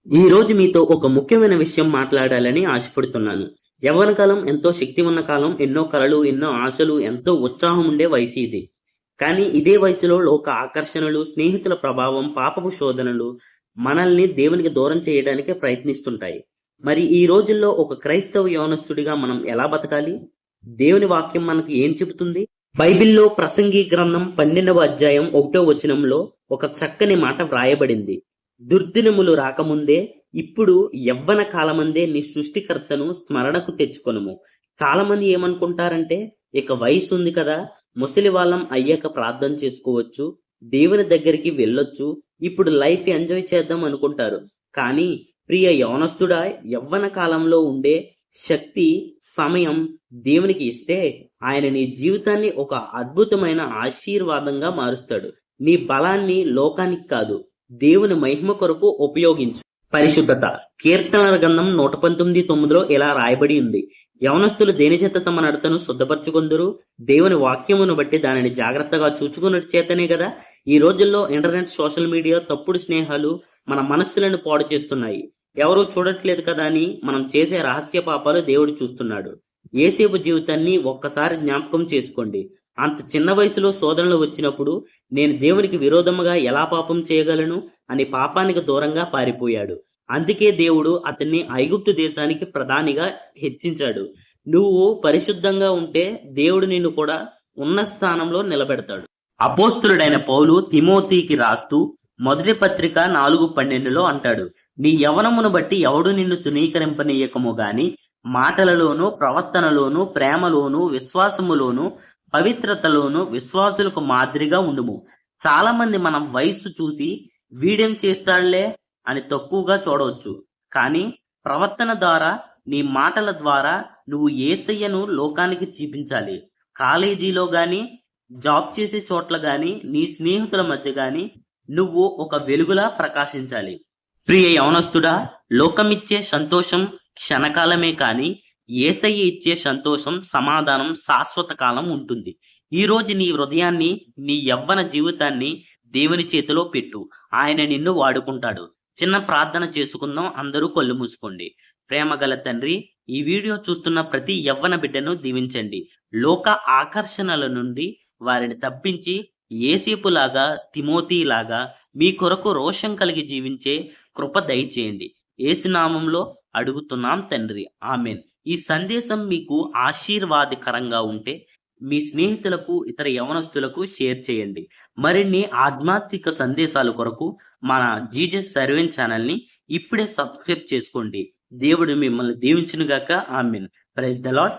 ఈ రోజు మీతో ఒక ముఖ్యమైన విషయం మాట్లాడాలని ఆశపడుతున్నాను. యవ్వన కాలం ఎంతో శక్తి ఉన్న కాలం, ఎన్నో కలలు, ఎన్నో ఆశలు, ఎంతో ఉత్సాహం ఉండే వయసు ఇది. కానీ ఇదే వయసులో లోక ఆకర్షణలు, స్నేహితుల ప్రభావం, పాపపు శోధనలు మనల్ని దేవునికి దూరం చేయడానికి ప్రయత్నిస్తుంటాయి. మరి ఈ రోజుల్లో ఒక క్రైస్తవ యవనస్తుడిగా మనం ఎలా బతకాలి? దేవుని వాక్యం మనకు ఏం చెబుతుంది? బైబిల్లో ప్రసంగి గ్రంథం 12వ అధ్యాయం 1వ వచనంలో ఒక చక్కని మాట వ్రాయబడింది. దుర్దినములు రాకముందే ఇప్పుడు యవ్వన కాలమందే నీ సృష్టికర్తను స్మరణకు తెచ్చుకొనుము. చాలా మంది ఏమనుకుంటారంటే, ఇక వయసు ఉంది కదా, ముసలి వాళ్ళం అయ్యాక ప్రార్థన చేసుకోవచ్చు, దేవుని దగ్గరికి వెళ్ళొచ్చు, ఇప్పుడు లైఫ్ ఎంజాయ్ చేద్దాం అనుకుంటారు. కానీ ప్రియ యవనస్తుడా, యవ్వన కాలంలో ఉండే శక్తి, సమయం దేవునికి ఇస్తే ఆయన నీ జీవితాన్ని ఒక అద్భుతమైన ఆశీర్వాదంగా మారుస్తాడు. నీ బలాన్ని లోకానికి కాదు, దేవుని మహిమ కొరకు ఉపయోగించు. పరిశుద్ధత. కీర్తనల గ్రంథం 119:9లో ఇలా రాయబడి ఉంది, యవనస్తులు దేని చేత తమ నడతను శుద్ధపరచుకొందురు? దేవుని వాక్యమును బట్టి దానిని జాగ్రత్తగా చూచుకున్నట్టు చేతనే కదా. ఈ రోజుల్లో ఇంటర్నెట్, సోషల్ మీడియా, తప్పుడు స్నేహాలు మన మనస్సులను పాడు చేస్తున్నాయి. ఎవరూ చూడట్లేదు కదా అని మనం చేసే రహస్య పాపాలు దేవుడు చూస్తున్నాడు. యేసేపు జీవితాన్ని ఒక్కసారి జ్ఞాపకం చేసుకోండి. అంత చిన్న వయసులో శోధనలు వచ్చినప్పుడు నేను దేవునికి విరోధముగా ఎలా పాపం చేయగలను అని పాపానికి దూరంగా పారిపోయాడు. అందుకే దేవుడు అతన్ని ఐగుప్తు దేశానికి ప్రధానిగా హెచ్చించాడు. నువ్వు పరిశుద్ధంగా ఉంటే దేవుడు నిన్ను కూడా ఉన్న స్థానంలో నిలబెడతాడు. అపోస్తులుడైన పౌలు తిమోతికి రాస్తూ మొదటి పత్రిక 4:12లో అంటాడు, నీ యవ్వనమును బట్టి ఎవడు నిన్ను తునీకరింపనీయకము గాని మాటలలోను, ప్రవర్తనలోను, ప్రేమలోను, విశ్వాసములోను, పవిత్రతలోను విశ్వాసులకు మాదిరిగా ఉండుము. చాలా మంది మనం వయస్సు చూసి వీడేం చేస్తాడులే అని తక్కువగా చూడవచ్చు. కానీ ప్రవర్తన ద్వారా, నీ మాటల ద్వారా నువ్వు యేసయ్యను లోకానికి చూపించాలి. కాలేజీలో గాని, జాబ్ చేసే చోట్ల గాని, నీ స్నేహితుల మధ్య గాని నువ్వు ఒక వెలుగులా ప్రకాశించాలి. ప్రియ యవనస్తుడా, లోకమిచ్చే సంతోషం క్షణకాలమే కాని యేసయ్య ఇచ్చే సంతోషం, సమాధానం శాశ్వత కాలం ఉంటుంది. ఈ రోజు నీ హృదయాన్ని, నీ యవ్వన జీవితాన్ని దేవుని చేతిలో పెట్టు. ఆయన నిన్ను వాడుకుంటాడు. చిన్న ప్రార్థన చేసుకుందాం. అందరూ కళ్ళు మూసుకోండి. ప్రేమగల తండ్రి, ఈ వీడియో చూస్తున్న ప్రతి యవ్వన బిడ్డను దీవించండి. లోక ఆకర్షణల నుండి వారిని తప్పించి యేసేపులాగా, తిమోతిలాగా మీ కొరకు రోషం కలిగి జీవించే కృప దయచేయండి. యేసు నామంలో అడుగుతున్నాం తండ్రి, ఆమెన్. ఈ సందేశం మీకు ఆశీర్వాదకరంగా ఉంటే మీ స్నేహితులకు, ఇతర యవనస్తులకు షేర్ చేయండి. మరిన్ని ఆధ్యాత్మిక సందేశాల కొరకు మన జీజస్ సర్వెంట్ ఛానల్ని ఇప్పుడే సబ్స్క్రైబ్ చేసుకోండి. దేవుడు మిమ్మల్ని దీవించును గాక. ఆమెన్. Praise the lord.